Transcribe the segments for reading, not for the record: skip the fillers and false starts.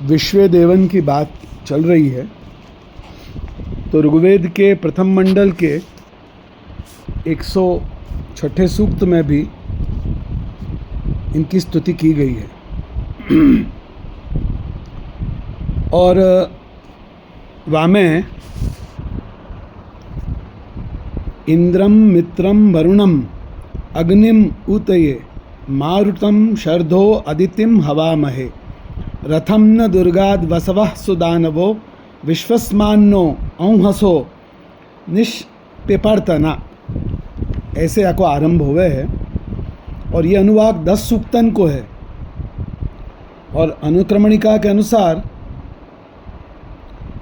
विश्वेदेवन की बात चल रही है तो ऋग्वेद के प्रथम मंडल के 106 सूक्त में भी इनकी स्तुति की गई है। और वामे इंद्रम मित्रम वरुणम अग्निम ऊतये मारुतम शर्धो अदितिम हवामहे रथम न दुर्गाद वसवः सुदानवो विश्वस्मान्नो औंहसो निष्पिपर्तना। ऐसे को आरंभ हुए है और ये अनुवाक 10 सूक्तन को है। और अनुक्रमणिका के अनुसार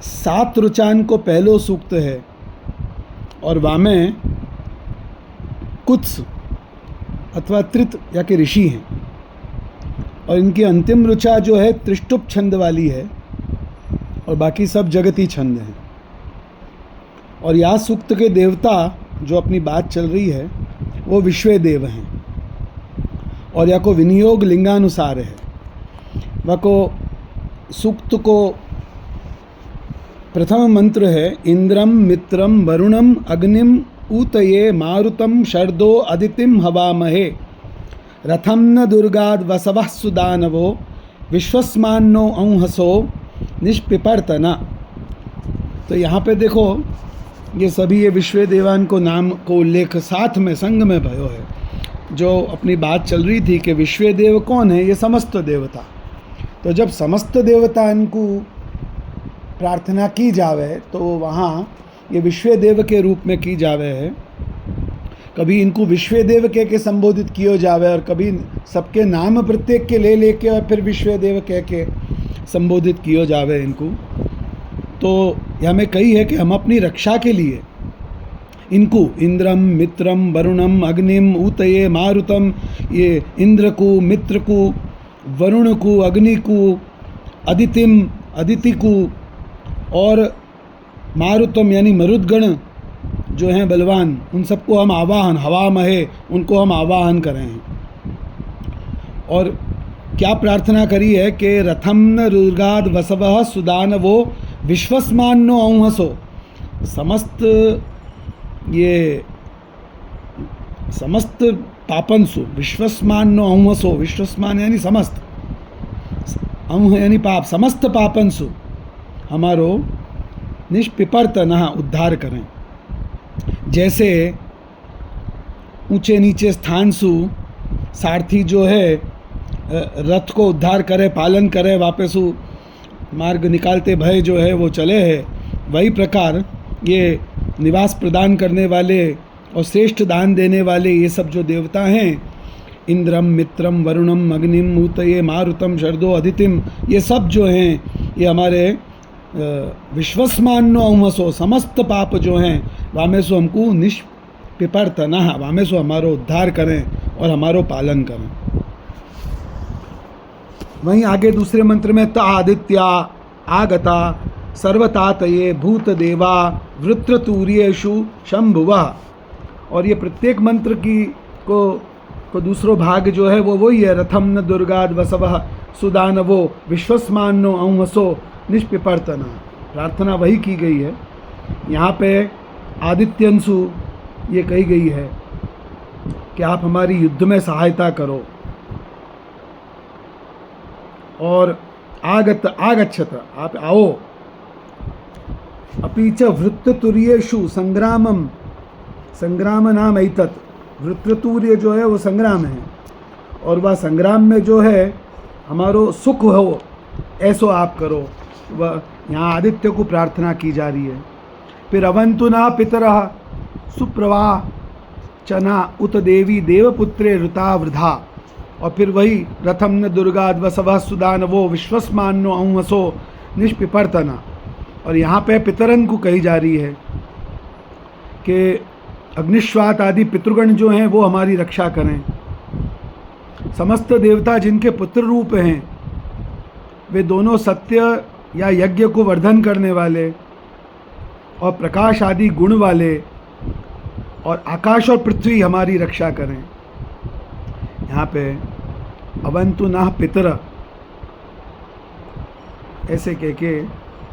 7 रुचान को पहलो सूक्त है और वामे कुत्स अथवा त्रित या के ऋषि हैं और इनकी अंतिम ऋचा जो है त्रिष्टुप छंद वाली है और बाकी सब जगती छंद हैं। और या सूक्त के देवता जो अपनी बात चल रही है वो विश्वेदेव हैं और या को विनियोग लिंगानुसार है। वह को सूक्त को प्रथम मंत्र है इंद्रम मित्रम वरुणम अग्निम ऊतये मारुतम शर्दो अदितिम हवामहे रथम न दुर्गाद वसवः सुदानवो विश्वस्मान्नो औंहसो निष्पिपर्तना। तो यहाँ पे देखो ये सभी ये विश्वेदेवान को नाम को उल्लेख साथ में संग में भयो है। जो अपनी बात चल रही थी कि विश्वेदेव कौन है, ये समस्त देवता। तो जब समस्त देवता इनको प्रार्थना की जावे तो वहाँ ये विश्वेदेव के रूप में की जावे है। कभी इनको विश्वेदेव के संबोधित किया जावे और कभी सबके नाम प्रत्येक के लेके और फिर विश्वेदेव के संबोधित किया जावे इनको। तो यह हमें कही है कि हम अपनी रक्षा के लिए इनको इंद्रम मित्रम वरुणम अग्निम ऊतये मारुतम, ये इंद्र को, मित्र को, वरुण को, अग्नि को, अदितिम अदिति को और मारुतम यानी मरुदगण जो हैं बलवान, उन सबको हम आवाहन हवामहे उनको हम आवाहन करें। और क्या प्रार्थना करी है कि रथम न रुर्गाद वसवः सुदानवो विश्वस्मान्नो औंहसो। समस्त पापंसु विश्वस्मान्नो औंहसो, विश्वस्मान यानी समस्त, औंह यानी पाप, समस्त पापंसु हमारो निष्पिपर्तना उद्धार करें। जैसे ऊंचे नीचे स्थान सु सारथी जो है रथ को उद्धार करे, पालन करे, वापस मार्ग निकालते भय जो है वो चले है, वही प्रकार ये निवास प्रदान करने वाले और श्रेष्ठ दान देने वाले ये सब जो देवता हैं, इंद्रम मित्रम वरुणम अग्निम ऊतये मारुतम शर्दो अदितिम, ये सब जो हैं ये हमारे विश्वस्मान्नो औंहसो, समस्त पाप जो हैं वामेसो हमको निष्पिपर्तना, वामेसो हमारो उद्धार करें और हमारो पालन करें। वहीं आगे दूसरे मंत्र में त आदित्या आगता सर्वतातये भूत देवा वृत्रतूर्येषु शंभुवः। और ये प्रत्येक मंत्र की को दूसरो भाग जो है वो वही है, रथम न दुर्गाद वसवः सुदानवो विश्वस्मान्नो औंहसो निष्पिपर्तना। प्रार्थना वही की गई है। यहाँ पे आदित्यंशु ये कही गई है कि आप हमारी युद्ध में सहायता करो। और आगच्छत आप आओ। अपि च वृत्रतुर्येषु संग्रामम, संग्राम नाम एतत्, वृत्रतुर्य जो है वो संग्राम है और वह संग्राम में जो है हमारो सुख हो ऐसो आप करो। वह यहाँ आदित्य को प्रार्थना की जा रही है। फिर अवंतुना पितरः सुप्रवाह चना उत देवी देवपुत्रे ऋता वृधा। और फिर वही रथम न दुर्गाद वसवः सुदानवो विश्वस्मान्नो औंहसो निष्पिपर्तना। और यहाँ पे पितरन को कही जा रही है कि अग्निश्वात आदि पितृगण जो हैं वो हमारी रक्षा करें। समस्त देवता जिनके पुत्र रूप हैं वे दोनों सत्य या यज्ञ को वर्धन करने वाले और प्रकाश आदि गुण वाले और आकाश और पृथ्वी हमारी रक्षा करें। यहाँ पे अवंतु नः पितर, ऐसे कह के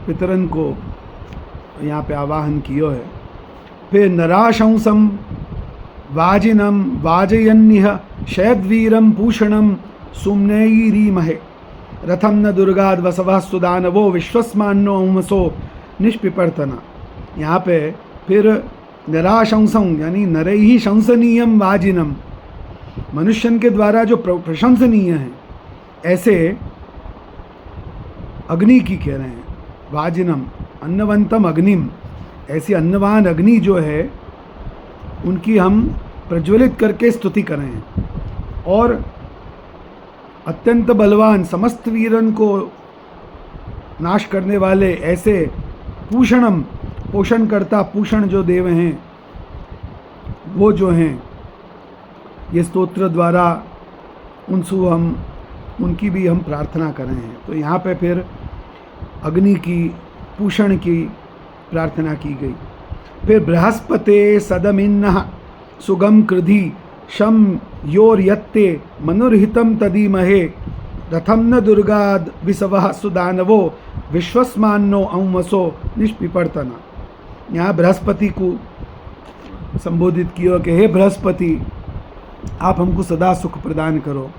पितरन को यहाँ पे आवाहन कियो है। फिर नराशंसम वाजिनम वाजयन्निह शैद्वीरम पूषणम सुम्नैरीमहे रथम न दुर्गाद वसवः सुदानवो विश्वस्मान्नो उमसो निष्पिपर्तना। यहाँ पे फिर नराशंसं यानी नरैहि शंसनीयम वाजिनम, मनुष्यन के द्वारा जो प्रशंसनीय है ऐसे अग्नि की कह रहे हैं। वाजिनम अन्नवंतम अग्निम, ऐसी अन्नवान अग्नि जो है उनकी हम प्रज्वलित करके स्तुति कर रहे हैं। और अत्यंत बलवान समस्त वीरन को नाश करने वाले ऐसे पूषणम, पोषण करता पूषण जो देव हैं वो जो हैं, ये स्तोत्र द्वारा उनकी भी हम प्रार्थना कर रहे हैं। तो यहाँ पे फिर अग्नि की, पूषण की प्रार्थना की गई। फिर बृहस्पते सदमिन्नः सुगम कृधि शम योर्यत्ते मनुर्हितं तदीमहे रथम न दुर्गाद विसवः सुदानवो विश्वस्मान्नो औमसो निष्पिपर्तना। यहाँ बृहस्पति को संबोधित किया कि हे बृहस्पति, आप हमको सदा सुख प्रदान करो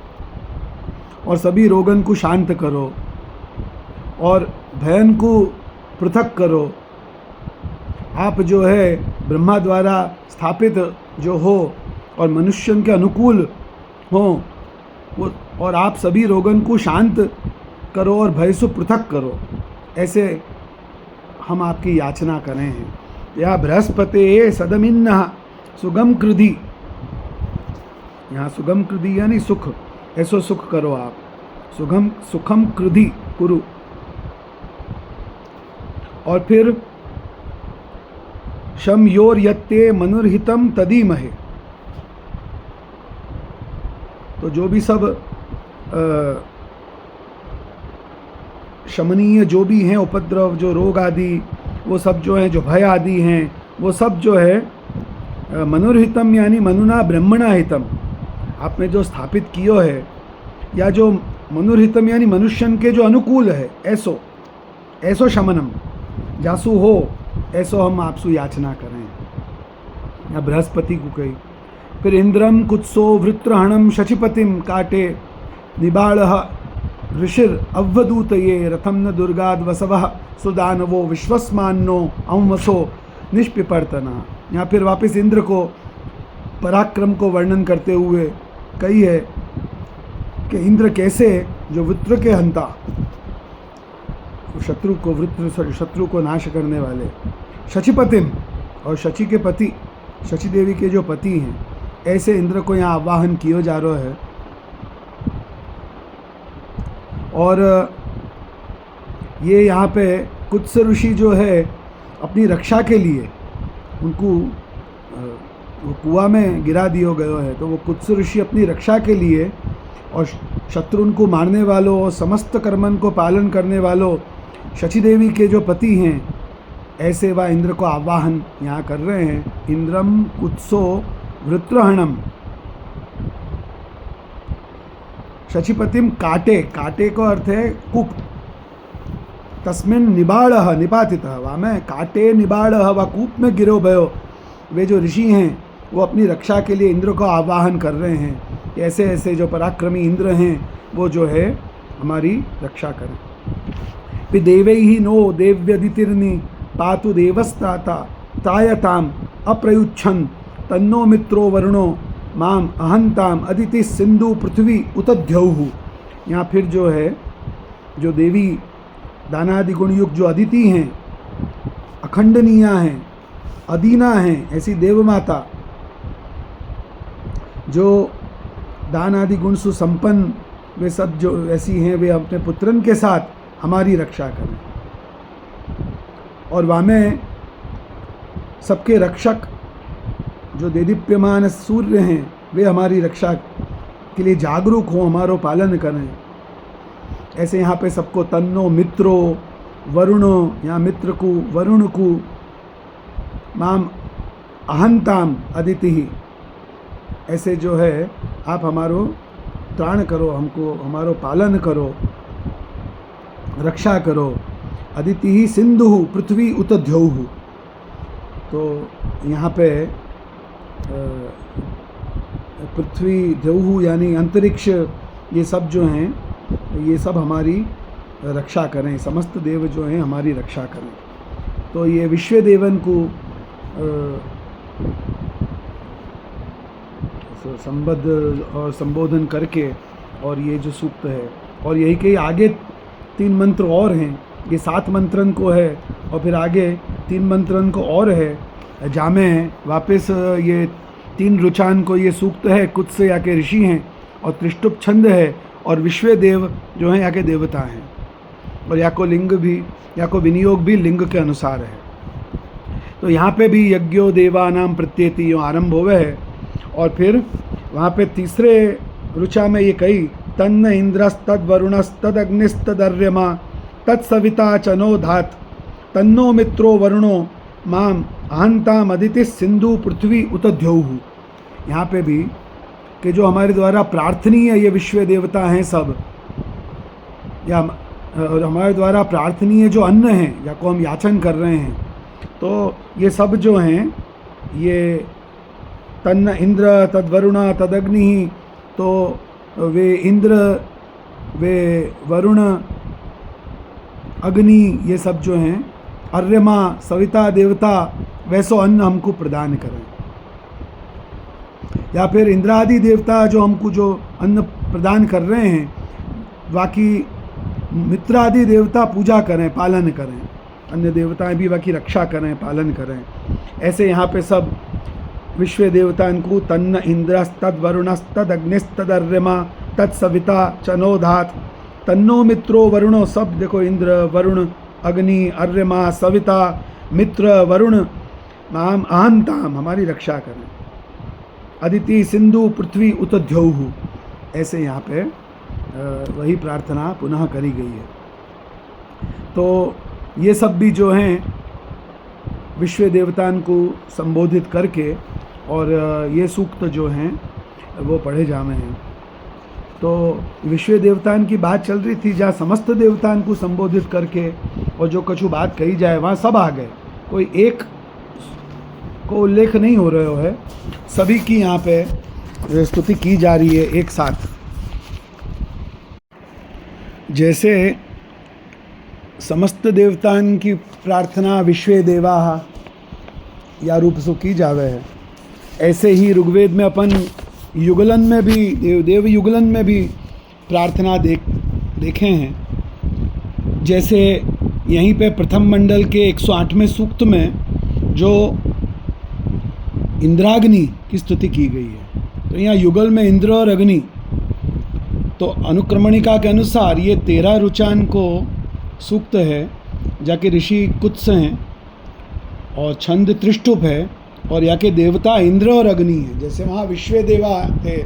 और सभी रोगन को शांत करो और भयन को पृथक करो। आप जो है ब्रह्मा द्वारा स्थापित जो हो और मनुष्यन के अनुकूल हो वो, और आप सभी रोगन को शांत करो और भय से पृथक करो, ऐसे हम आपकी याचना कर रहे हैं। या बृहस्पते सदमिन्नः सुगम कृधि, यहाँ सुगम कृधि यानी सुख, ऐसो सुख करो आप, सुखम कृधि कुरु। और फिर शम योर यत्ते मनुर्हितम तदीमहे, तो जो भी सब शमनीय जो भी हैं उपद्रव, जो रोग आदि, वो सब जो हैं, जो भय आदि हैं, वो सब जो है मनुर्हितम यानी मनुना ब्रह्मणा हितम, आपने जो स्थापित कियो है, या जो मनुर्हितम यानी मनुष्यन के जो अनुकूल है, ऐसो शमनम जासु हो, ऐसो हम आपसु याचना करें। या बृहस्पति को कही। फिर इंद्रम कुत्सो वृत्रहणम शचिपतिम काटे निबाड़ः ऋषिर अवधूतये रथम न दुर्गाद वसवः सुदानवो विश्वस्मान्नो औमसो निष्पिपर्तना। यहाँ फिर वापस इंद्र को पराक्रम को वर्णन करते हुए कही है कि इंद्र कैसे जो वृत्र के हंता, शत्रु को नाश करने वाले, शचिपतिम और शचि के पति, शचि देवी के जो पति हैं, ऐसे इंद्र को यहाँ आवाहन किया जा रहा है। और ये यहाँ पे कुत्स ऋषि जो है अपनी रक्षा के लिए उनको वो कुआं में गिरा दिया गया है, तो वो कुत्स ऋषि अपनी रक्षा के लिए और शत्रु को मारने वालों और समस्त कर्मन को पालन करने वालों शचि देवी के जो पति हैं, ऐसे वह इंद्र को आवाहन यहाँ कर रहे हैं। इंद्रम कुत्सो वृत्रहणम शचिपतिम काटे, काटे का अर्थ है कूप, तस्मिन निबाड़ः निपातितः, वहाँ में काटे निबाड़ः व कूप में गिरो भयो। वे जो ऋषि हैं वो अपनी रक्षा के लिए इंद्र को आवाहन कर रहे हैं, ऐसे ऐसे जो पराक्रमी इंद्र हैं वो जो है हमारी रक्षा करें। फिर देवैहि नो देव्यदितिर्नि पातु देवस्ताता तायताम अप्रयुच्छन तन्नो मित्रो वरुणो माम अहंताम अदिति सिंधु पृथ्वी उतद्यौहु। यहाँ फिर जो है जो देवी दानादि गुणयुक्त जो अदिति हैं, अखंडनीया हैं, अदीना हैं, ऐसी देव माता जो दान आदि गुण सुसंपन्न, वे सब जो ऐसी हैं, वे अपने पुत्रन के साथ हमारी रक्षा करें। और वामें सबके रक्षक जो देदीप्यमान सूर्य हैं, वे हमारी रक्षा के लिए जागरूक हों, हमारो पालन करें। ऐसे यहाँ पे सबको तन्नो मित्रो वरुणो, यहाँ मित्र को वरुण को, माम अहंताम अदिति ही, ऐसे जो है आप हमारो त्राण करो, हमको हमारो पालन करो। रक्षा करो। अदिति ही सिंधु पृथ्वी उत द्यौः। तो यहाँ पे पृथ्वी द्यौः यानी अंतरिक्ष, ये सब जो हैं ये सब हमारी रक्षा करें, समस्त देव जो हैं हमारी रक्षा करें। तो ये विश्व देवन को संबद्ध और संबोधन करके और ये जो सूक्त है, और यही के आगे 3 मंत्र और हैं, ये 7 मंत्रन को है और फिर आगे 3 मंत्रन को और है जामे हैं। वापस ये 3 रुचान को ये सूक्त है, कुछ से यहाँ के ऋषि हैं और त्रिष्टुप छंद है और विश्व देव जो हैं यहाँ के देवता हैं, और यहाँ को लिंग भी, यहाँ को विनियोग भी लिंग के अनुसार है। तो यहाँ पे भी यज्ञो देवानाम प्रत्येति यो आरंभ होवे है, और फिर वहाँ पे तीसरे रुचा में ये कही तन्न इंद्रस्तद वरुणस्तद अग्निस्तदर्यमा तत्सविता चनो धात तन्नो मित्रो वरुणो माम अहंताम अदिति सिंधु पृथ्वी उत द्यौः। यहाँ पे भी कि जो हमारे द्वारा प्रार्थनीय ये विश्व देवता हैं सब, या हमारे द्वारा प्रार्थनीय जो अन्न हैं या को हम याचन कर रहे हैं, तो ये सब जो हैं ये तन्न इंद्र तद्वरुण तदग्नि, तो वे इंद्र वे वरुण अग्नि ये सब जो हैं, अर्यमा सविता देवता, वैसो अन्न हमको प्रदान करें। या फिर इंद्रादि देवता जो हमको जो अन्न प्रदान कर रहे हैं, बाकी मित्रादि देवता पूजा करें, पालन करें, अन्य देवताएं भी बाकी रक्षा करें, पालन करें। ऐसे यहाँ पे सब विश्व देवताओं को तन्न इंद्रस्तद वरुणस्तद अग्निस्तदर्यमा तत्सविता चनोधात तन्नो मित्रो वरुणो, सब देखो इंद्र वरुण अग्नि अर्यमा सविता मित्र वरुण माम अहंताम हमारी रक्षा करें। अदिति सिंधु पृथ्वी उत द्यौः, ऐसे यहाँ पे वही प्रार्थना पुनः करी गई है। तो ये सब भी जो हैं विश्व देवताओं को संबोधित करके और ये सूक्त जो हैं वो पढ़े जामे हैं। तो विश्व देवताओं की बात चल रही थी, जहाँ समस्त देवताओं को संबोधित करके और जो कछु बात कही जाए वहाँ सब आ गए, कोई एक को उल्लेख नहीं हो रहा है, सभी की यहाँ पे स्तुति की जा रही है एक साथ। जैसे समस्त देवताओं की प्रार्थना विश्वे देवा या रूप से की जावे है, ऐसे ही ऋग्वेद में अपन युगलन में भी देव युगलन में भी प्रार्थना देखे हैं। जैसे यहीं पे प्रथम मंडल के 108वें सूक्त में जो इंद्राग्नि की स्तुति की गई है, तो यहाँ युगल में इंद्र और अग्नि, तो अनुक्रमणिका के अनुसार ये 13 रुचान को सूक्त है, जाके ऋषि कुत्स हैं और छंद त्रिष्टुप है, और यहाँ के देवता इंद्र और अग्नि है। जैसे वहाँ विश्व देवा थे,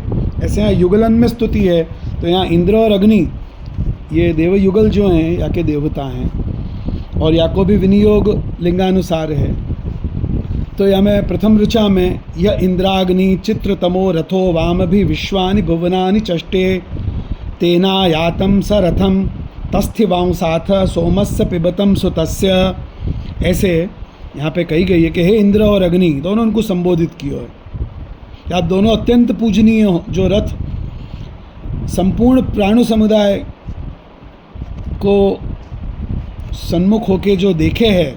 ऐसे यहाँ युगलन में स्तुति है, तो यहाँ इंद्र और अग्नि ये देव युगल जो हैं यहाँ के देवता हैं, और यहाँ को भी विनियोग लिंगानुसार है। तो यहाँ में प्रथम ऋचा में यह इंद्राग्नि चित्रतमो रथो वाम भी विश्वानि भुवनानि चष्टे तेना यातम स रथम तस्थिवांसाथ सोमस्य पिबतम सुतस्य, ऐसे यहाँ पे कही गई है कि हे इंद्र और अग्नि, दोनों उनको संबोधित किया है। आप दोनों अत्यंत पूजनीय हो, जो रथ संपूर्ण प्राणु समुदाय को सन्मुख होके जो देखे है,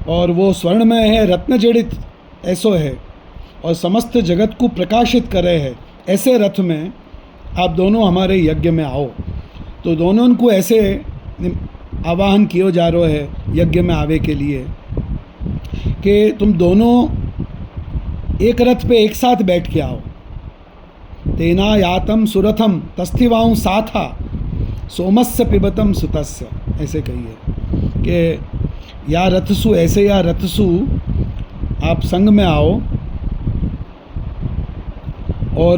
और वो स्वर्णमय है, रत्न जड़ित ऐसो है, और समस्त जगत को प्रकाशित करे है, ऐसे रथ में आप दोनों हमारे यज्ञ में आओ। तो दोनों को ऐसे आवाहन किया जा रहा है यज्ञ में आवे के लिए कि तुम दोनों एक रथ पे एक साथ बैठ के आओ। तेना यातम सुरथम तस्थिवाऊं साथा सोमस्य पिबतम सुतस्य, ऐसे कहिए कि या रथसु, ऐसे या रथसु आप संग में आओ। और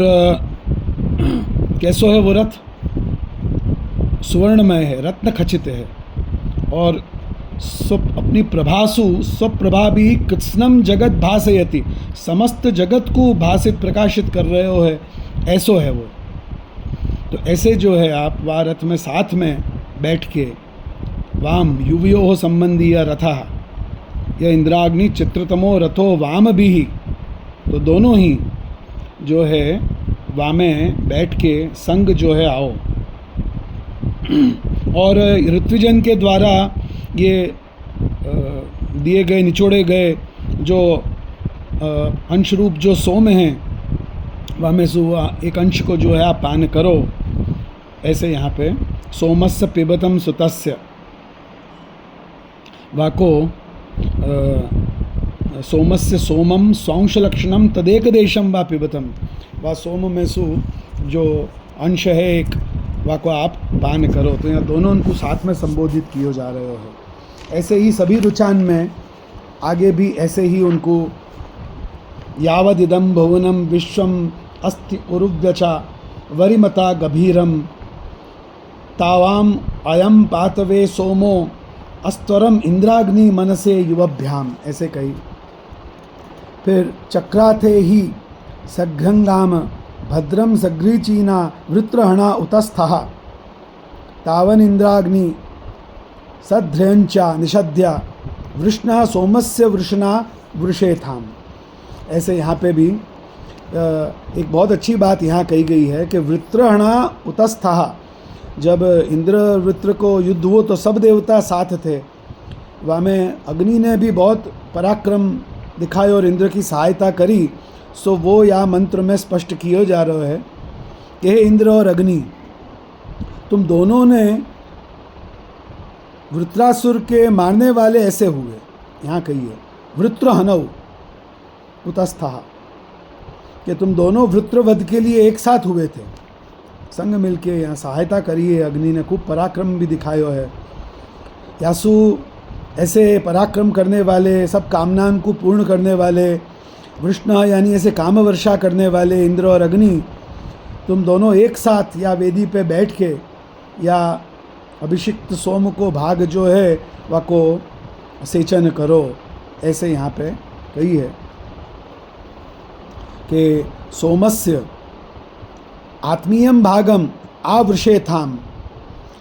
कैसो है वो रथ? सुवर्णमय है, रत्न खचित है, और अपनी प्रभासु स्वप्रभा भी कृत्स्नम जगत भासयति, समस्त जगत को भाषित प्रकाशित कर रहे हो है, ऐसो है वो। तो ऐसे जो है आप वहाँ रथ में साथ में बैठ के वाम युवियो संबंधी या रथा या इंद्राग्नि चित्रतमो रथो वाम भी ही, तो दोनों ही जो है वामे बैठ के संग जो है आओ। और ऋत्विजन के द्वारा ये दिए गए निचोड़े गए जो अंश रूप जो सोम हैं वह में से एक अंश को जो है आप पान करो। ऐसे यहाँ पे सोमस्य पिबतम सुतस्य वाको सोमस्य सोमम स्वांश लक्षणम तदेक देशम वा पिबतम, वह सोम में सु जो अंश है एक वह को आप पान करो। तो यहाँ दोनों उनको साथ में संबोधित किए जा रहे हो। ऐसे ही सभी रुचान में आगे भी ऐसे ही उनको यावदिदं भुवनं विश्वम अस्ति उरुव्यचा वरिमता गभीरम तावाम अयम पातवे सोमो अस्त्वरम इंद्राग्नि मनसे युवभ्याम, ऐसे कही। फिर चक्राथे ही सघ्रंगाम भद्रम सग्रीचीना वृत्रहणा उतस्थः तावन इंद्राग्नि सध्र्यंचा निषद्या वृष्णा सोमस्य वृषणा वृषेथाम। ऐसे यहाँ पे भी एक बहुत अच्छी बात यहाँ कही गई है कि वृत्रहणा उतस्थः, जब इंद्र वृत्र को युद्ध हुआ तो सब देवता साथ थे। वहाँ में अग्नि ने भी बहुत पराक्रम दिखाए और इंद्र की सहायता करी। सो वो यहाँ मंत्र में स्पष्ट किया जा रहा है कि हे इंद्र और अग्नि, तुम दोनों ने वृत्रासुर के मारने वाले ऐसे हुए। यहाँ कहिए वृत्रहनौ उतस्थः, कि तुम दोनों वृत्रवध के लिए एक साथ हुए थे, संग मिलके यहाँ सहायता करी है। अग्नि ने खूब पराक्रम भी दिखाया है। यासु ऐसे पराक्रम करने वाले, सब कामनाओं को पूर्ण करने वाले, वृष्णा यानी ऐसे काम वर्षा करने वाले इंद्र और अग्नि, तुम दोनों एक साथ या वेदी पे बैठ के या अभिषिक्त सोम को भाग जो है वह को सेचन करो। ऐसे यहाँ पे कही है कि सोमस्य आत्मीयम भागम आवृषेथाम,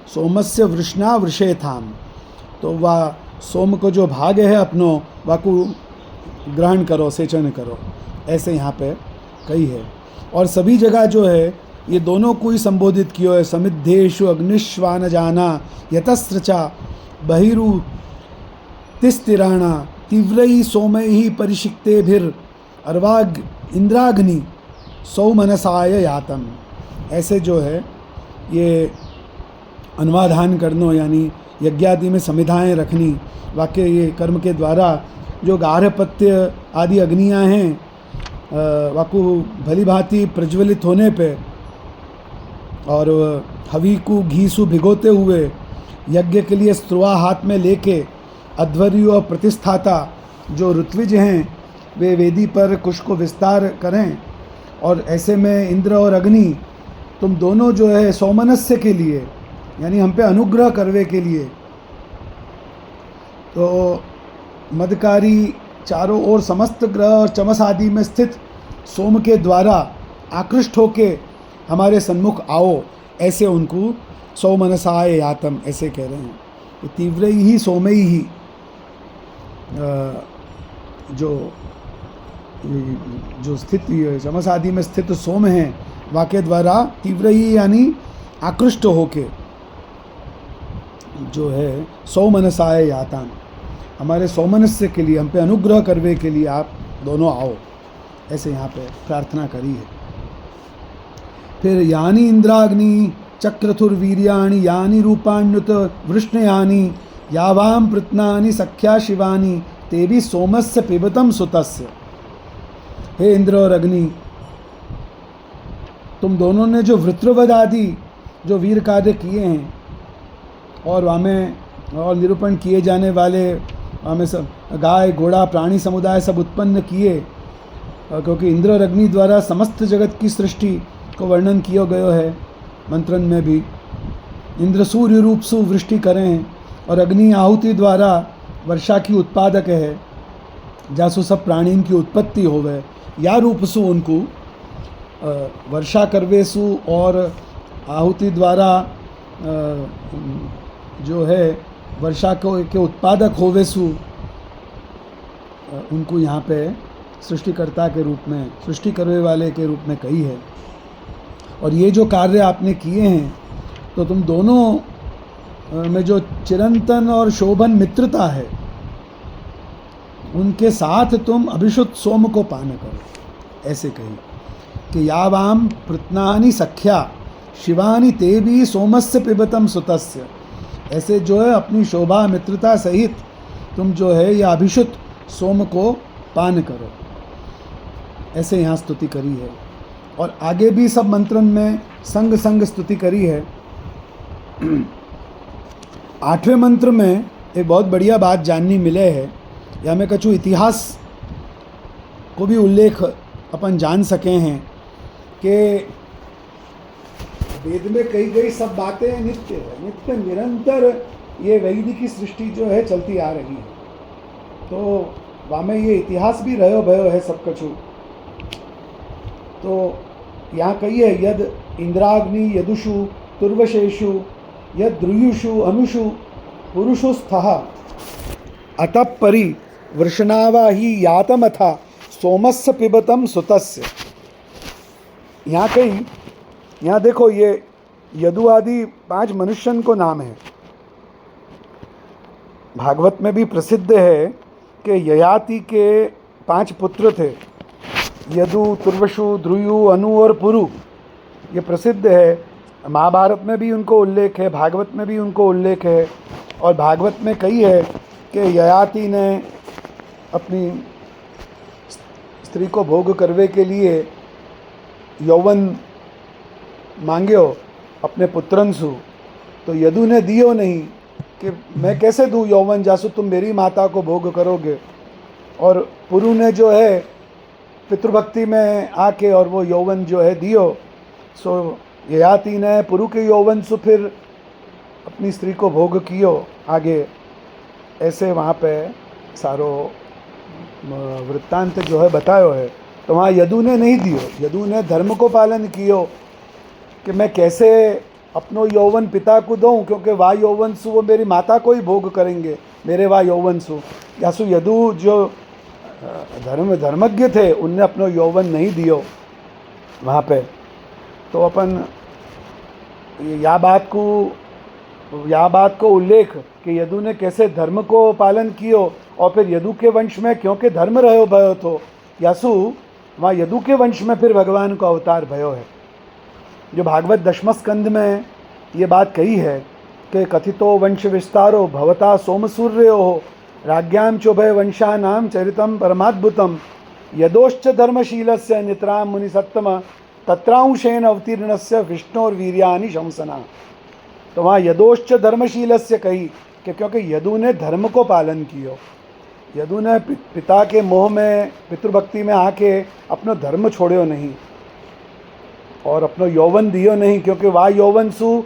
सोमस्य वृष्णा वृषेथाम, तो वह सोम को जो भाग है अपनो वह को ग्रहण करो, सेचन करो। ऐसे यहाँ पे कही है। और सभी जगह जो है ये दोनों को ही संबोधित किया है। समिद्धेषु अग्निश्वान जाना यतस्रचा बहिरु तिस्तिराणा तीव्रई सोमैहि परिशिक्तेभिर अर्वाग इंद्राग्नि सौमनसाय यातम। ऐसे जो है ये अनुवाधान करनो यानी यज्ञादि में समिधाएँ रखनी। वाक्य ये कर्म के द्वारा जो गार्हपत्य आदि अग्नियाँ हैं वाकु भली भांति प्रज्वलित होने पे और हवी को घी सु भिगोते हुए यज्ञ के लिए स्त्रुआ हाथ में लेके अध्वर्यु और प्रतिष्ठाता जो ऋत्विज हैं वे वेदी पर कुश को विस्तार करें। और ऐसे में इंद्र और अग्नि तुम दोनों जो है सौमनस्य के लिए यानी हम पे अनुग्रह करवे के लिए, तो मदकारी चारों ओर समस्त ग्रह और चमस आदि में स्थित सोम के द्वारा आकृष्ट होके हमारे सन्मुख आओ। ऐसे उनको सौमनसाय यातम ऐसे कह रहे हैं कि तीव्र ही सोमई ही जो स्थित चमस आदि में स्थित सोम हैं वाके द्वारा तीव्र ही यानी आकृष्ट होके जो है सौमनसाय यातम, हमारे सौमनस्य के लिए हम पे अनुग्रह करवे के लिए आप दोनों आओ। ऐसे यहाँ पे प्रार्थना करी है। फिर यानी इंद्राग्नि चक्रथुर्वीर्याणि यानी रूपाण्युत वृष्णयानि यावाम पृत्नानि सख्या शिवानी ते भी सोमस्य पिबतम सुतस्य। हे इंद्र और अग्नि, तुम दोनों ने जो वृत्रवध आदि जो वीर कार्य किए हैं और वहाँ में और निरूपण किए जाने वाले वहाँ में सब गाय घोड़ा प्राणी समुदाय सब उत्पन्न किए, क्योंकि इंद्र और अग्नि द्वारा समस्त जगत की सृष्टि को वर्णन किया गया है मंत्रन में भी। इंद्र सूर्य रूप सु वृष्टि करें और अग्नि आहुति द्वारा वर्षा की उत्पादक है, जासु सब प्राणी की उत्पत्ति होवे या रूप सु उनको वर्षा करवे सु और आहुति द्वारा जो है वर्षा को के उत्पादक होवेसु उनको यहाँ पे सृष्टिकर्ता के रूप में, सृष्टि करने वाले के रूप में कही है। और ये जो कार्य आपने किए हैं तो तुम दोनों में जो चिरंतन और शोभन मित्रता है उनके साथ तुम अभिषुद्ध सोम को पान करो। ऐसे कही कि यावाम प्रत्नानि सख्या शिवानी तेवी सोमस्य पिबतम सुतस्य। ऐसे जो है अपनी शोभा मित्रता सहित तुम जो है यह अभिषुद्ध सोम को पान करो। ऐसे यहाँ स्तुति करी है। और आगे भी सब मंत्रन में संग संग स्तुति करी है। 8वें मंत्र में एक बहुत बढ़िया बात जाननी मिले है, या मैं कछु इतिहास को भी उल्लेख अपन जान सके हैं कि वेद में कही गई सब बातें नित्य है, नित्य निरंतर ये वैदिक की सृष्टि जो है चलती आ रही है। तो वामे ये इतिहास भी रहो भयो है सब कछु। तो यहाँ कही है यद इंद्राग्नि यदुषु तुर्वशेषु यद द्रुयुषु अनुषु पुरुषुस्थः अतः परि वृषणावा ही यातमथा सोमस्य पिबतम सुतस्य। यहाँ कहीं, यहाँ देखो ये यदु आदि 5 मनुष्यन को नाम है। भागवत में भी प्रसिद्ध है कि ययाति के 5 पुत्र थे, यदु, तुर्वशु, ध्रुयु, अनु और पुरु। ये प्रसिद्ध है। महाभारत में भी उनको उल्लेख है, भागवत में भी उनको उल्लेख है। और भागवत में कही है कि ययाति ने अपनी स्त्री को भोग करवे के लिए यौवन मांग्यो अपने पुत्रन सु, तो यदु ने दियो नहीं कि मैं कैसे दूँ यौवन, जासु तुम मेरी माता को भोग करोगे। और पुरु ने जो है पितृभक्ति में आके और वो यौवन जो है दियो। सो ययाति ने पुरु के यौवन से फिर अपनी स्त्री को भोग कियो आगे। ऐसे वहाँ पे सारो वृत्तांत जो है बतायो है। तो वहाँ यदु ने नहीं दियो, यदु ने धर्म को पालन कियो कि मैं कैसे अपनो यौवन पिता को दूँ, क्योंकि वाह यौवन सु वो मेरी माता को ही भोग करेंगे, मेरे वाह यौवन सु। यासु यदु जो धर्मज्ञ थे उनने अपनो यौवन नहीं दियो वहाँ पे। तो अपन या बात को उल्लेख कि यदु ने कैसे धर्म को पालन कियो। और फिर यदु के वंश में क्योंकि धर्म रहो भयो तो यासु वहाँ यदु के वंश में फिर भगवान को अवतार भयो है। जो भागवत 10वें स्कंद में ये बात कही है कि कथितो वंश विस्तारो भवता सोमसूर्यो हो राज्ञाम चोभय वंशानाम चरितम परमाद्भुतम यदोश्च धर्मशीलस्य नितराम मुनि सत्तम तत्रांशेन अवतीर्णस्य विष्णोर्वीर्यानि शंसना। तो वहाँ यदोश्च धर्मशीलस्य कही कि क्योंकि यदु ने धर्म को पालन कियो। यदु ने पिता के मोह में, पितृभक्ति में आके अपना धर्म छोड़ियो नहीं और अपनो यौवन दियो नहीं, क्योंकि वाह यौवन सु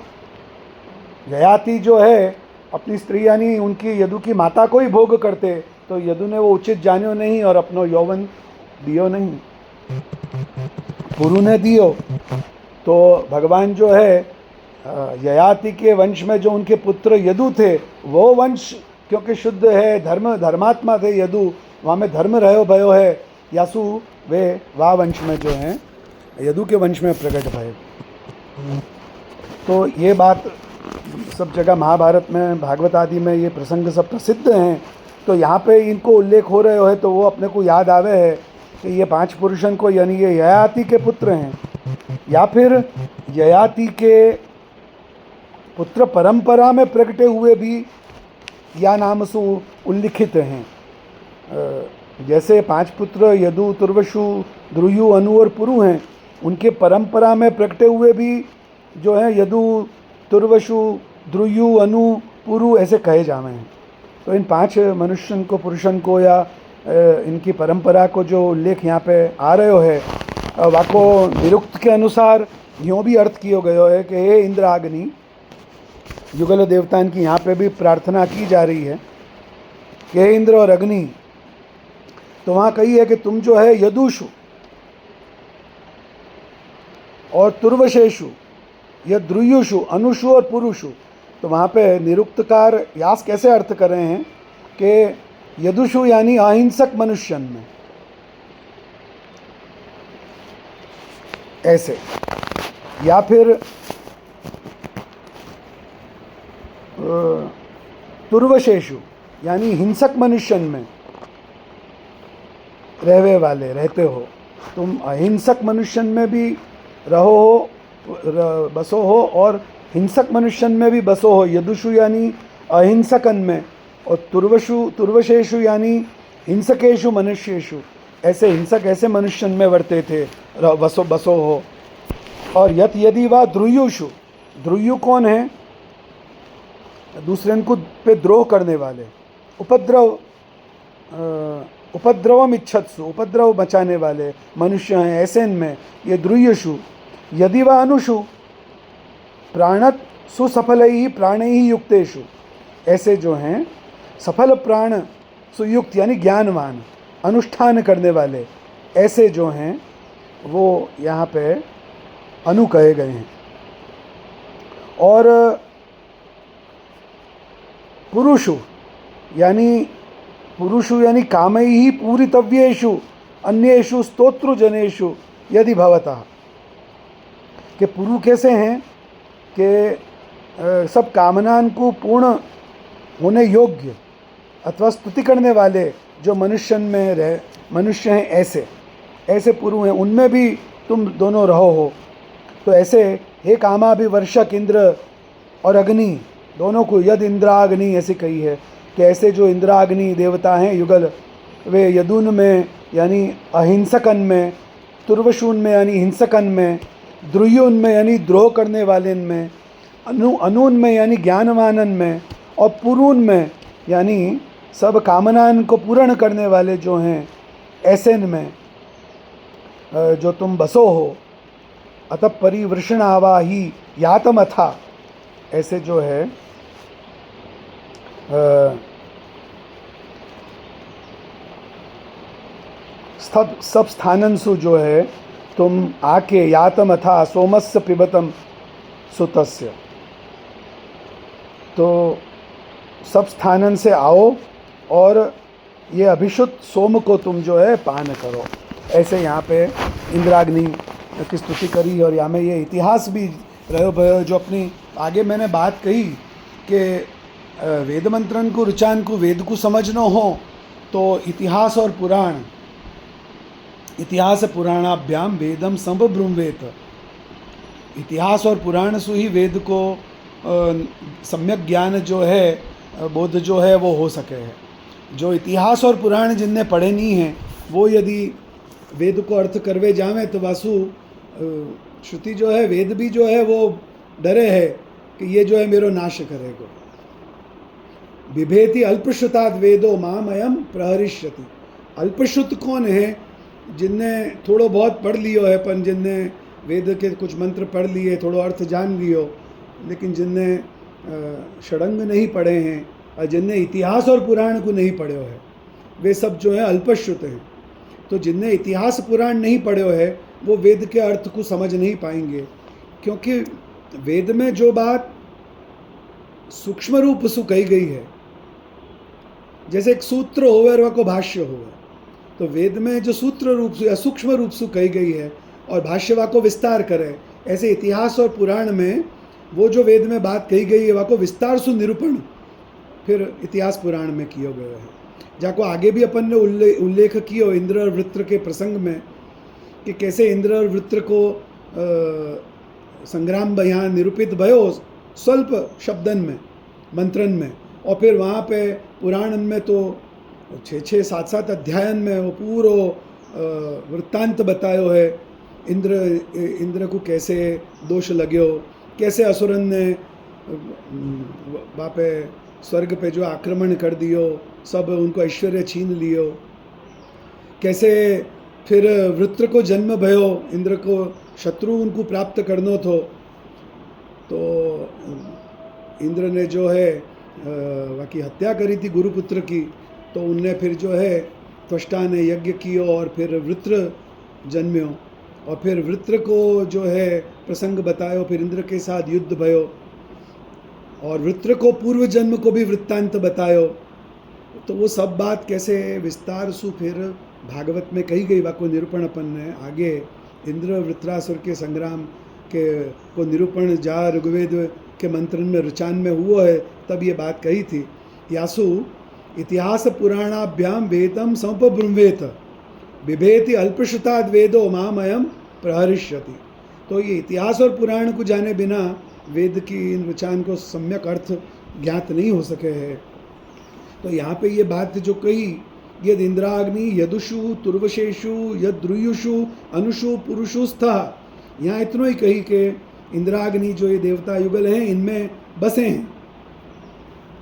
ययाति जो है अपनी स्त्री यानी उनकी यदु की माता को ही भोग करते। तो यदु ने वो उचित जानियो नहीं और अपनो यौवन दियो नहीं, पुरु ने दियो। तो भगवान जो है ययाति के वंश में जो उनके पुत्र यदु थे वो वंश क्योंकि शुद्ध है, धर्मात्मा थे यदु, वहाँ में धर्म रहो भयो है। यासु वे वाह वंश में जो हैं यदु के वंश में प्रकट भय। तो ये बात सब जगह महाभारत में, भागवत आदि में ये प्रसंग सब प्रसिद्ध हैं। तो यहाँ पे इनको उल्लेख हो रहे हो है तो वो अपने को याद आवे है कि ये 5 पुरुषन को यानी ये ययाति के पुत्र हैं, या फिर ययाति के पुत्र परंपरा में प्रकटे हुए भी या नाम से उल्लिखित हैं। जैसे 5 पुत्र यदु, तुर्वशु, ध्रुयु, अनु और पुरु हैं, उनके परंपरा में प्रकटे हुए भी जो हैं यदु, तुर्वशु, ध्रुयु, अनु, पुरु ऐसे कहे जावे हैं। तो इन 5 मनुष्यन को, पुरुषन को या इनकी परंपरा को जो उल्लेख यहाँ पे आ रहे हो है, वाको निरुक्त के अनुसार यूँ भी अर्थ किया गया है कि हे इंद्राग्नि, युगल देवतान की यहाँ पे भी प्रार्थना की जा रही है कि हे इंद्र और अग्नि। तो वहाँ कही है कि तुम जो है यदुषु और तुर्वशेषु यह द्रुयुषु, अनुषु और पुरुषु। तो वहाँ पे निरुक्तकार यास कैसे अर्थ कर रहे हैं कि यदुषु यानी अहिंसक मनुष्यन में, ऐसे, या फिर तुर्वशेषु यानी हिंसक मनुष्यन में रहवे वाले रहते हो, तुम अहिंसक मनुष्यन में भी रहो हो, बसो हो, और हिंसक मनुष्यन में भी बसो हो। यदुषु यानी अहिंसकन में, और तुर्वशेषु यानी हिंसकेशु मनुष्येषु, ऐसे हिंसक ऐसे मनुष्यन में वर्ते थे, बसो हो। और यत यदि वा द्रुयुषु, द्रुयु कौन है? दूसरे को पे द्रोह करने वाले, उपद्रवम इच्छत्सु, उपद्रव मचाने वाले मनुष्य हैं, ऐसे इनमें ये द्रुयुषु। यदि वा अनुषु, प्राणत सुसफल ही प्राण ही युक्तेषु, ऐसे जो हैं सफल प्राण सुयुक्त यानी ज्ञानवान, अनुष्ठान करने वाले, ऐसे जो हैं वो यहाँ पे अनु कहे गए हैं। और पुरुषु यानी कामैहि पूरितव्येषु अन्येषु स्तोत्र जनेषु यदि भवतः, कि पुरु कैसे हैं कि सब कामनान को पूर्ण होने योग्य अथवा स्तुति करने वाले जो मनुष्यन में मनुष्य हैं, ऐसे पुरु हैं, उनमें भी तुम दोनों रहो हो। तो ऐसे हे कामाभिवर्षक इंद्र और अग्नि दोनों को यद इंद्राग्नि ऐसे कही है कि ऐसे जो इंद्राग्नि देवता हैं युगल, वे यदुन में यानी अहिंसकन में, तुर्वशून में यानी हिंसकन में, द्रुयुन में यानी द्रोह करने वाले में, अनून में यानी ज्ञानवानन में, और पुरून में यानी सब कामनान को पूर्ण करने वाले जो हैं, ऐसे में जो तुम बसो हो। अतः परिवृषणावाही यातमथा, ऐसे जो है सब स्थानंसु जो है तुम आके यातमथा सोमस्य पिबतम सुतस्य, तो सब स्थानन से आओ और ये अभिशुद्ध सोम को तुम जो है पान करो। ऐसे यहाँ पे इंद्राग्नि की स्तुति करी। और यहाँ में ये इतिहास भी रहो भयो, जो अपनी आगे मैंने बात कही कि वेद मंत्रन को ऋचान को वेद को समझना हो तो इतिहास और पुराण, इतिहास पुराणाभ्याम वेदम संब्रह्मवेत, इतिहास और पुराण से ही वेद को सम्यक ज्ञान जो है, बोध जो है वो हो सके है। जो इतिहास और पुराण जिनने पढ़े नहीं हैं वो यदि वेद को अर्थ करवे जावे तो वासु श्रुति जो है, वेद भी जो है वो डरे है कि ये जो है मेरो नाश करेगा। बिभेति अल्पश्रुताद वेदो मामयम प्रहरिष्यति। अल्पश्रुत कौन है? जिनने थोड़ो बहुत पढ़ लियो है, पर जिनने वेद के कुछ मंत्र पढ़ लिए, थोड़ो अर्थ जान लियो, लेकिन जिनने षडंग नहीं पढ़े हैं और जिनने इतिहास और पुराण को नहीं पढ़े है, वे सब जो है अल्पश्रुत हैं। तो जिनने इतिहास पुराण नहीं पढ़े है वो वेद के अर्थ को समझ नहीं पाएंगे, क्योंकि वेद में जो बात सूक्ष्म रूप से कही गई है, जैसे एक सूत्र होवे और को भाष्य होवे, तो वेद में जो सूत्र रूप से या सूक्ष्म रूप से कही गई है और भाष्य को विस्तार करे, ऐसे इतिहास और पुराण में वो जो वेद में बात कही गई है वाको विस्तार से निरूपण फिर इतिहास पुराण में किया गया है। जाको आगे भी अपन ने उल्लेख किया इंद्र और वृत्र के प्रसंग में कि कैसे इंद्र और वृत्र को संग्राम यहाँ निरूपित भयो स्वल्प शब्दन में, मंत्रन में, और फिर वहाँ पे पुराण में तो 6-7 अध्यायन में वो पूरो वृत्तांत बतायो है। इंद्र को कैसे दोष लग्यो, कैसे असुरन ने वहाँ पे स्वर्ग पे जो आक्रमण कर दियो, सब उनको ऐश्वर्य छीन लियो, कैसे फिर वृत्र को जन्म भयो, इंद्र को शत्रु उनको प्राप्त करनो थो, तो इंद्र ने जो है बाकी हत्या करी थी गुरुपुत्र की, तो उनने फिर जो है त्वष्टा ने यज्ञ कियो और फिर वृत्र जन्म्यो, और फिर वृत्र को जो है प्रसंग बतायो, फिर इंद्र के साथ युद्ध भयो, और वृत्र को पूर्व जन्म को भी वृत्तांत बतायो। तो वो सब बात कैसे विस्तार सु फिर भागवत में कही गई, वाको निरूपण अपन ने आगे इंद्र वृत्रासुर के संग्राम के को निरूपण जा ऋग्वेद के मंत्र में ऋचान में हुआ है, तब ये बात कही थी। यासु इतिहास पुराणाभ्याम वेदम समुपब्रह्मेत बिभेति अल्पश्रुताद वेदो मामयम प्रहरिष्यति। तो ये इतिहास और पुराण को जाने बिना वेद की इन ऋचान को सम्यक अर्थ ज्ञात नहीं हो सके है। तो यहाँ पे ये बात जो कही, यद इंद्राग्नि यदुषु तुर्वशेषु यद द्रुयुषु अनुषु पुरुषु स्थः, यहाँ इतना ही कही कि इंद्राग्नि जो ये देवता युगल हैं इनमें बसे हैं।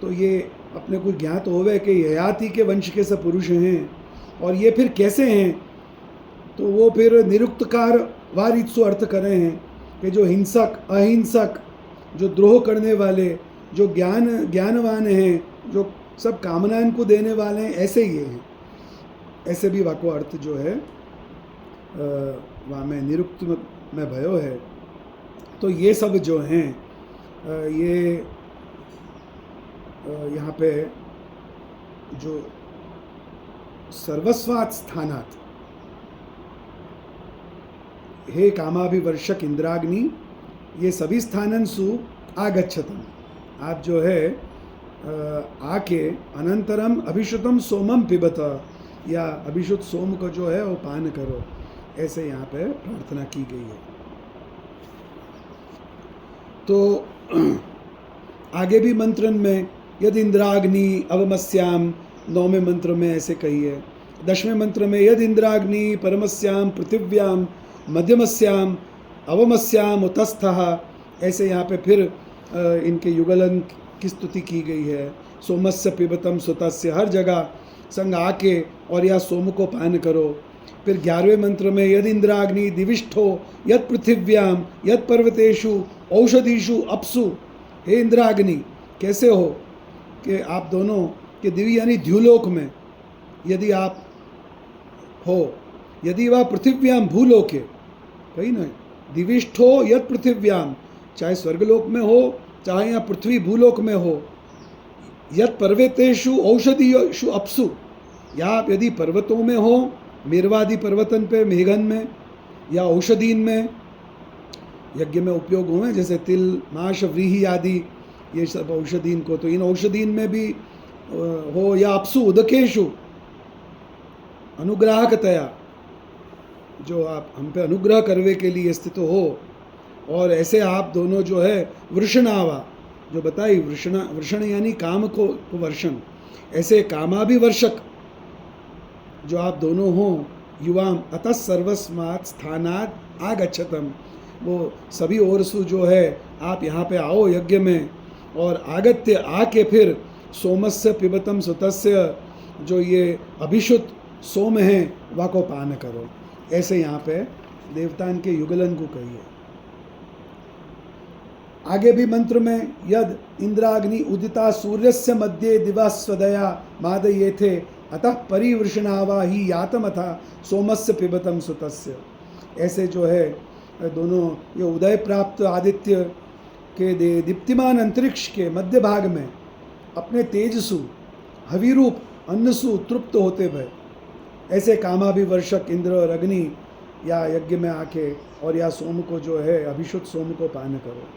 तो ये अपने को ज्ञात होवे कि ययाति के वंश के सब पुरुष हैं, और ये फिर कैसे हैं, तो वो फिर निरुक्तकार वारित्सु अर्थ कर रहे हैं कि जो हिंसक अहिंसक, जो द्रोह करने वाले, जो ज्ञानवान हैं, जो सब कामनाएं को देने वाले हैं, ऐसे ये हैं। ऐसे भी वाको अर्थ जो है वहाँ में निरुक्त में भयो है। तो ये सब जो हैं ये यहाँ पे जो सर्वस्वात् स्थानात् हे कामाभिवर्षक इंद्राग्नि, ये सभी स्थानंसु आगच्छतम, आप जो है आके अनंतरम अभिषुतम सोमम पिबत, या अभिषुत सोम को जो है वो पान करो, ऐसे यहाँ पे प्रार्थना की गई है। तो आगे भी मंत्रन में यद इंद्राग्नि अवमस्याम, 9वें मंत्र में ऐसे कही है। 10वें मंत्र में यद इंद्राग्नि परमस्याम पृथिव्याम मध्यमस्याम अवमस्याम उतस्थः, ऐसे यहाँ पे फिर इनके युगलन की स्तुति की गई है। सोमस्य पिबतम सुतस्य, हर जगह संग आके और या सोम को पान करो। फिर 11वें मंत्र में यद इंद्राग्नि दिविष्ठो यद पृथिव्याम यद पर्वतेषु औषधीषु अप्सु, हे इंद्राग्नि कैसे हो कि आप दोनों के दिव्य यानी द्युलोक में यदि आप हो, यदि वह पृथिव्याम भूलोके, कही ना दिविष्ठो यद पृथिव्याम, चाहे स्वर्गलोक में हो चाहे यहाँ पृथ्वी भूलोक में हो, यद पर्वतेषु औषधीषु अप्सु, या यदि पर्वतों में हो, मेरवादी पर्वतन पे मेघन में, या औषधीन में यज्ञ में उपयोग हुए जैसे तिल माश व्रीहि आदि, ये सब औषधीन को, तो इन औषधीन में भी हो, या अप्सु उदकेशु अनुग्राहकतया, जो आप हम पे अनुग्रह करने के लिए स्थित हो। और ऐसे आप दोनों जो है वृषणावा, जो बताई वृषण यानी काम को वर्षण, ऐसे कामाभिवर्षक जो आप दोनों हों, युवाम अतः सर्वस्मात् स्थानात् आगच्छतम, वो सभी ओर से जो है आप यहाँ पे आओ यज्ञ में, और आगत्य आके फिर सोमस्य पिबतम सुतस्य, जो ये अभिषुत सोम है वह को पान करो। ऐसे यहाँ पे देवतान के युगलन को कहिए। आगे भी मंत्र में यद इंद्राग्नि उदिता सूर्यस्य मध्ये दिवास्वदया मादयेथे अतः परिवृषणावा ही यातमथा सोमस्य पिबतम सुतस्य, ऐसे जो है दोनों ये उदय प्राप्त आदित्य के दीप्तिमान अंतरिक्ष के मध्य भाग में अपने तेजसु हविरूप अन्नसु तृप्त होते भय, ऐसे कामाभिवर्षक इंद्र और अग्नि या यज्ञ में आके और या सोम को जो है अभिषुद्ध सोम को पान करो।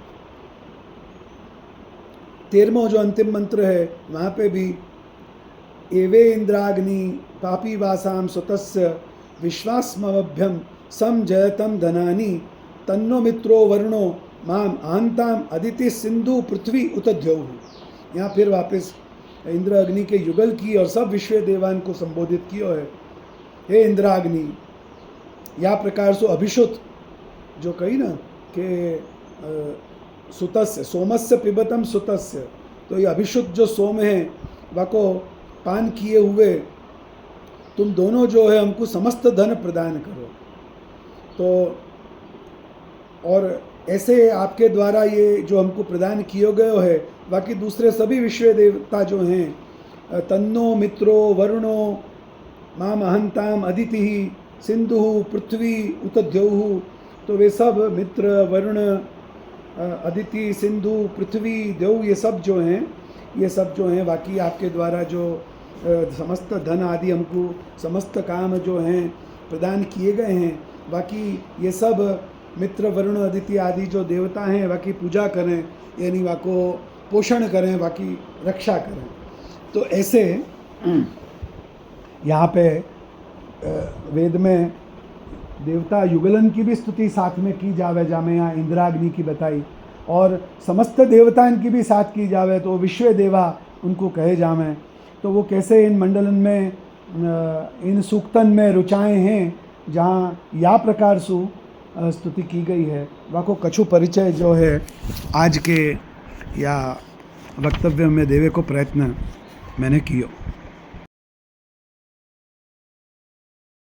13वां जो अंतिम मंत्र है वहाँ पे भी एवे इंद्राग्नि पापी वासाम सुतस्य विश्वास्मभ्यम सम जयतम धनानि तन्नो मित्रो वरुणो माम आहंताम अदिति सिंधु पृथ्वी उतद्यौ। यहाँ फिर वापस इंद्र अग्नि के युगल की और सब विश्व देवान को संबोधित किया है। हे इंद्राग्नि, या प्रकार से अभिषुत जो कही ना कि सुतस्य सोमस्य पिबतम सुतस्य, तो ये अभिषुद्ध जो सोम है वह को पान किए हुए तुम दोनों जो है हमको समस्त धन प्रदान करो। तो और ऐसे आपके द्वारा ये जो हमको प्रदान किए गए है, बाकी दूसरे सभी विश्व देवता जो हैं तन्नो मित्रो वरुणो माम अहंताम अदिति सिंधु पृथ्वी उतद्यौः, तो वे सब मित्र, वरुण, अदिति, सिंधु, पृथ्वी, देव, ये सब जो हैं बाकी आपके द्वारा जो समस्त धन आदि हमको समस्त काम जो हैं प्रदान किए गए हैं, बाकी ये सब मित्र, वरुण, अदिति आदि जो देवता हैं बाकी पूजा करें, यानी वाको पोषण करें, बाकी रक्षा करें। तो ऐसे यहाँ पे वेद में देवता युगलन की भी स्तुति साथ में की जावे, जामे यहाँ इंद्राग्नि की बताई, और समस्त देवता इनकी भी साथ की जावे तो विश्व देवा उनको कहे जावे। तो वो कैसे इन मंडलन में इन सूक्तन में रुचाएँ हैं जहाँ या प्रकार सु स्तुति की गई है, वाको कछु परिचय जो है आज के या वक्तव्य में देवे को प्रयत्न मैंने किया।